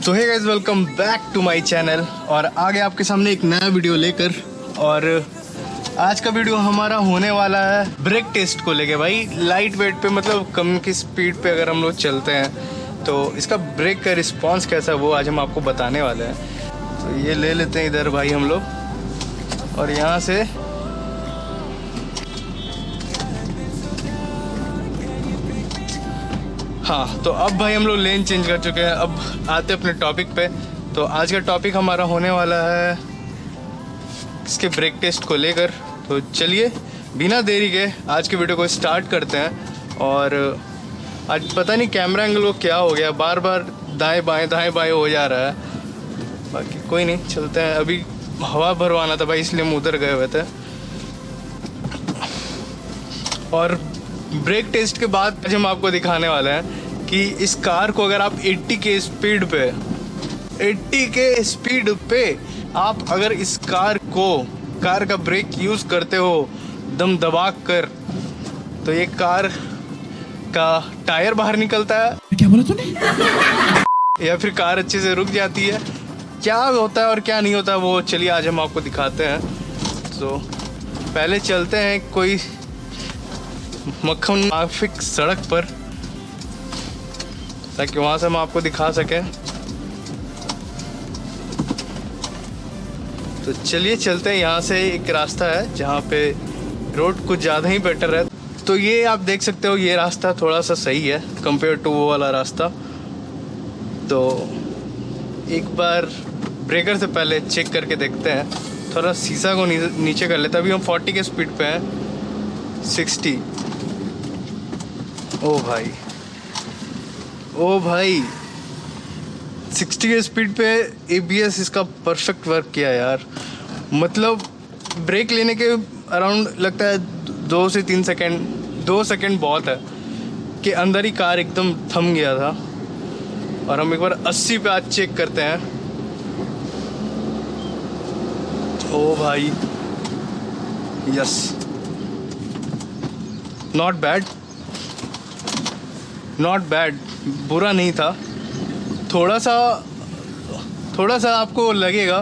तो hey guys, welcome back to my channel. और आगे आपके सामने एक नया वीडियो लेकर, और आज का वीडियो हमारा होने वाला है ब्रेक टेस्ट को लेके। भाई लाइट वेट पे, मतलब कम की स्पीड पे अगर हम लोग चलते हैं तो इसका ब्रेक का रिस्पांस कैसा है वो आज हम आपको बताने वाले हैं। तो ये ले लेते हैं इधर भाई हम लोग, और यहाँ से हाँ, तो अब भाई हम लोग लेन चेंज कर चुके हैं। अब आते अपने टॉपिक पे। तो आज का टॉपिक हमारा होने वाला है इसके ब्रेक टेस्ट को लेकर। तो चलिए बिना देरी के आज के वीडियो को स्टार्ट करते हैं। और आज पता नहीं कैमरा एंगल को क्या हो गया, बार बार दाएं बाएं हो जा रहा है। बाकी कोई नहीं, चलते हैं। अभी हवा भरवाना था भाई, इसलिए हम उधर गए हुए थे। और ब्रेक टेस्ट के बाद आज हम आपको दिखाने वाले हैं कि इस कार को अगर आप 80 के स्पीड पे आप अगर इस कार का ब्रेक यूज करते हो दम दबा कर, तो ये कार का टायर बाहर निकलता है। क्या बोला तूने? या फिर कार अच्छे से रुक जाती है। क्या होता है और क्या नहीं होता वो चलिए आज हम आपको दिखाते हैं। तो पहले चलते हैं कोई मक्खन ट्रैफिक सड़क पर, ताकि वहाँ से हम आपको दिखा सकें। तो चलिए चलते हैं। यहाँ से एक रास्ता है जहाँ पे रोड कुछ ज़्यादा ही बेटर है। तो ये आप देख सकते हो, ये रास्ता थोड़ा सा सही है कंपेयर टू वो वाला रास्ता। तो एक बार ब्रेकर से पहले चेक करके देखते हैं। थोड़ा शीशा को नीचे कर लेते हैं। अभी हम 40 के स्पीड पे हैं। 60। ओ भाई 60 के स्पीड पे ABS इसका परफेक्ट वर्क किया यार। मतलब ब्रेक लेने के अराउंड लगता है 2 से 3 सेकेंड, 2 सेकेंड बहुत है कि अंदर ही कार एकदम थम गया था। और हम एक बार 80 पे आज चेक करते हैं। ओ भाई यस, नॉट बैड, बुरा नहीं था। थोड़ा सा आपको लगेगा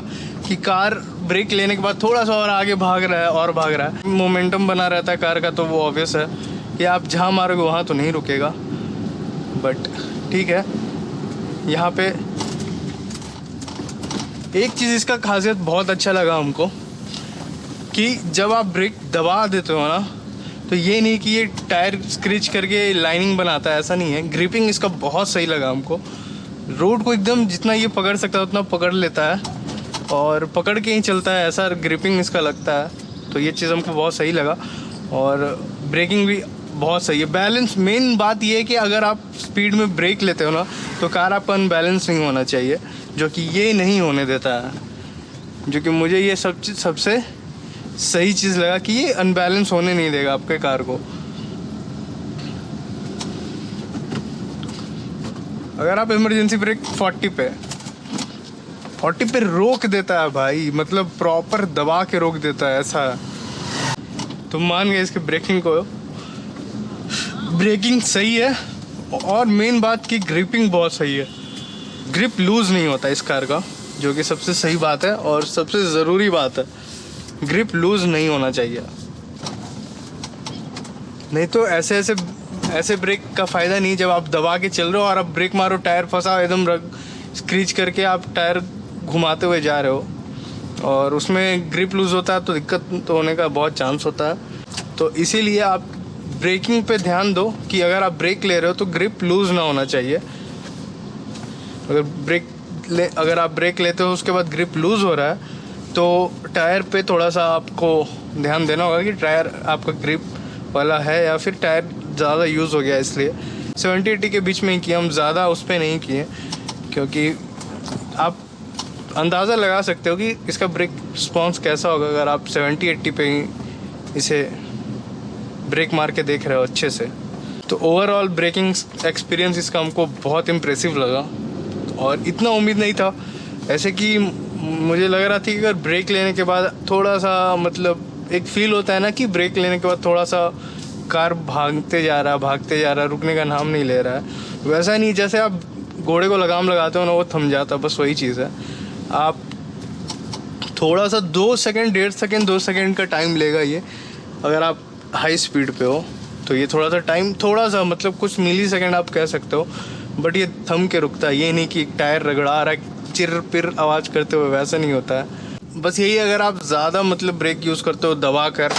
कि कार ब्रेक लेने के बाद थोड़ा सा और आगे भाग रहा है। मोमेंटम बना रहता है कार का, तो वो ऑब्वियस है कि आप जहाँ मारोगे वहाँ तो नहीं रुकेगा। बट ठीक है। यहाँ पे एक चीज़ इसका खासियत बहुत अच्छा लगा हमको कि जब आप ब्रेक दबा देते हो ना, तो ये नहीं कि ये टायर स्क्रैच करके लाइनिंग बनाता है, ऐसा नहीं है। ग्रिपिंग इसका बहुत सही लगा हमको। रोड को एकदम जितना ये पकड़ सकता है उतना पकड़ लेता है, और पकड़ के ही चलता है, ऐसा ग्रिपिंग इसका लगता है। तो ये चीज़ हमको बहुत सही लगा। और ब्रेकिंग भी बहुत सही है। बैलेंस, मेन बात ये है कि अगर आप स्पीड में ब्रेक लेते हो ना, तो कार आपका अनबैलेंस नहीं होना चाहिए, जो कि ये नहीं होने देता है। जो कि मुझे ये सबसे सही चीज़ लगा कि ये अनबैलेंस होने नहीं देगा आपके कार को। अगर आप इमरजेंसी ब्रेक 40 पे रोक देता है भाई, मतलब प्रॉपर दबा के रोक देता है, ऐसा तो मान गए इसके ब्रेकिंग को। ब्रेकिंग सही है, और मेन बात की ग्रिपिंग बहुत सही है। ग्रिप लूज नहीं होता इस कार का, जो कि सबसे सही बात है और सबसे ज़रूरी बात है। ग्रिप लूज नहीं होना चाहिए, नहीं तो ऐसे ब्रेक का फ़ायदा नहीं। जब आप दबा के चल रहे हो और आप ब्रेक मारो, टायर फंसा एकदम स्क्रीच करके आप टायर घुमाते हुए जा रहे हो, और उसमें ग्रिप लूज होता है तो दिक्कत तो होने का बहुत चांस होता है। तो इसीलिए आप ब्रेकिंग पे ध्यान दो कि अगर आप ब्रेक ले रहे हो तो ग्रिप लूज ना होना चाहिए। अगर आप ब्रेक लेते हो उसके बाद ग्रिप लूज हो रहा है, तो टायर पे थोड़ा सा आपको ध्यान देना होगा कि टायर आपका ग्रिप वाला है या फिर टायर ज़्यादा यूज़ हो गया। इसलिए 70-80 के बीच में ही किया, हम ज़्यादा उस पर नहीं किए, क्योंकि आप अंदाज़ा लगा सकते हो कि इसका ब्रेक रिस्पॉन्स कैसा होगा अगर आप 70-80 पे ही इसे ब्रेक मार के देख रहे हो अच्छे से। तो ओवरऑल ब्रेकिंग एक्सपीरियंस इसका हमको बहुत इम्प्रेसिव लगा, और इतना उम्मीद नहीं था। ऐसे कि मुझे लग रहा था कि अगर ब्रेक लेने के बाद थोड़ा सा, मतलब एक फ़ील होता है ना कि ब्रेक लेने के बाद थोड़ा सा कार भागते जा रहा, रुकने का नाम नहीं ले रहा है। वैसा नहीं, जैसे आप घोड़े को लगाम लगाते हो ना वो थम जाता है, बस वही चीज़ है। आप थोड़ा सा 2 सेकंड 1.5 सेकंड 2 सेकंड का टाइम लेगा ये, अगर आप हाई स्पीड पे हो तो ये थोड़ा सा टाइम, थोड़ा सा मतलब कुछ मिली सेकेंड आप कह सकते हो, बट ये थम के रुकता है। ये नहीं कि टायर रगड़ा रहा है चिर पिर आवाज़ करते हुए, वैसा नहीं होता है। बस यही अगर आप ज़्यादा मतलब ब्रेक यूज़ करते हो दबा कर,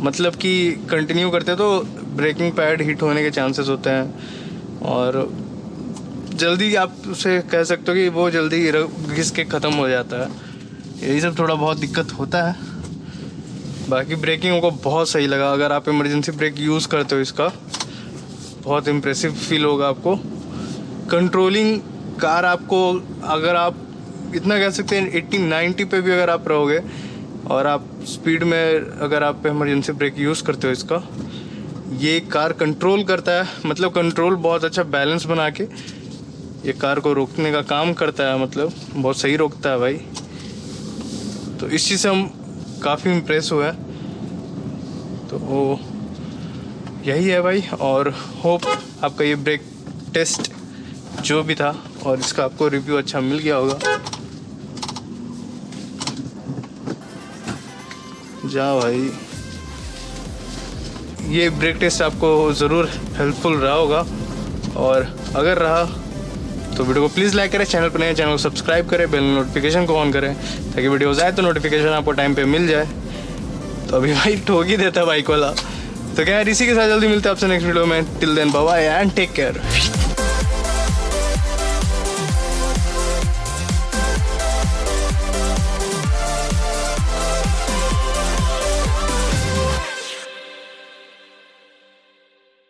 मतलब कि कंटिन्यू करते हो तो ब्रेकिंग पैड हीट होने के चांसेस होते हैं और जल्दी आप उसे कह सकते हो कि वो जल्दी घिस के ख़त्म हो जाता है। यही सब थोड़ा बहुत दिक्कत होता है। बाकी ब्रेकिंग को बहुत सही लगा। अगर आप इमरजेंसी ब्रेक यूज़ करते हो इसका बहुत इम्प्रेसिव फील होगा आपको। कंट्रोलिंग कार आपको, अगर आप इतना कह सकते हैं 80-90 पे भी अगर आप रहोगे और आप स्पीड में अगर आप इमरजेंसी ब्रेक यूज़ करते हो इसका, ये कार कंट्रोल करता है। मतलब कंट्रोल बहुत अच्छा बैलेंस बना के ये कार को रोकने का काम करता है, मतलब बहुत सही रोकता है भाई। तो इस चीज़ से हम काफ़ी इम्प्रेस हुए हैं। तो यही है भाई, और होप आपका ये ब्रेक टेस्ट जो भी था और इसका आपको रिव्यू अच्छा मिल गया होगा। जा भाई, ये ब्रेक टेस्ट आपको ज़रूर हेल्पफुल रहा होगा, और अगर रहा तो वीडियो को प्लीज़ लाइक करें, चैनल पर नए चैनल को सब्सक्राइब करें, बेल नोटिफिकेशन को ऑन करें ताकि वीडियोज़ आए तो नोटिफिकेशन आपको टाइम पे मिल जाए। तो अभी भाई ठोक ही देता बाइक वाला। तो क्या है, इसी के साथ जल्दी मिलते हैं आपसे नेक्स्ट वीडियो में। Till then bye bye and take care.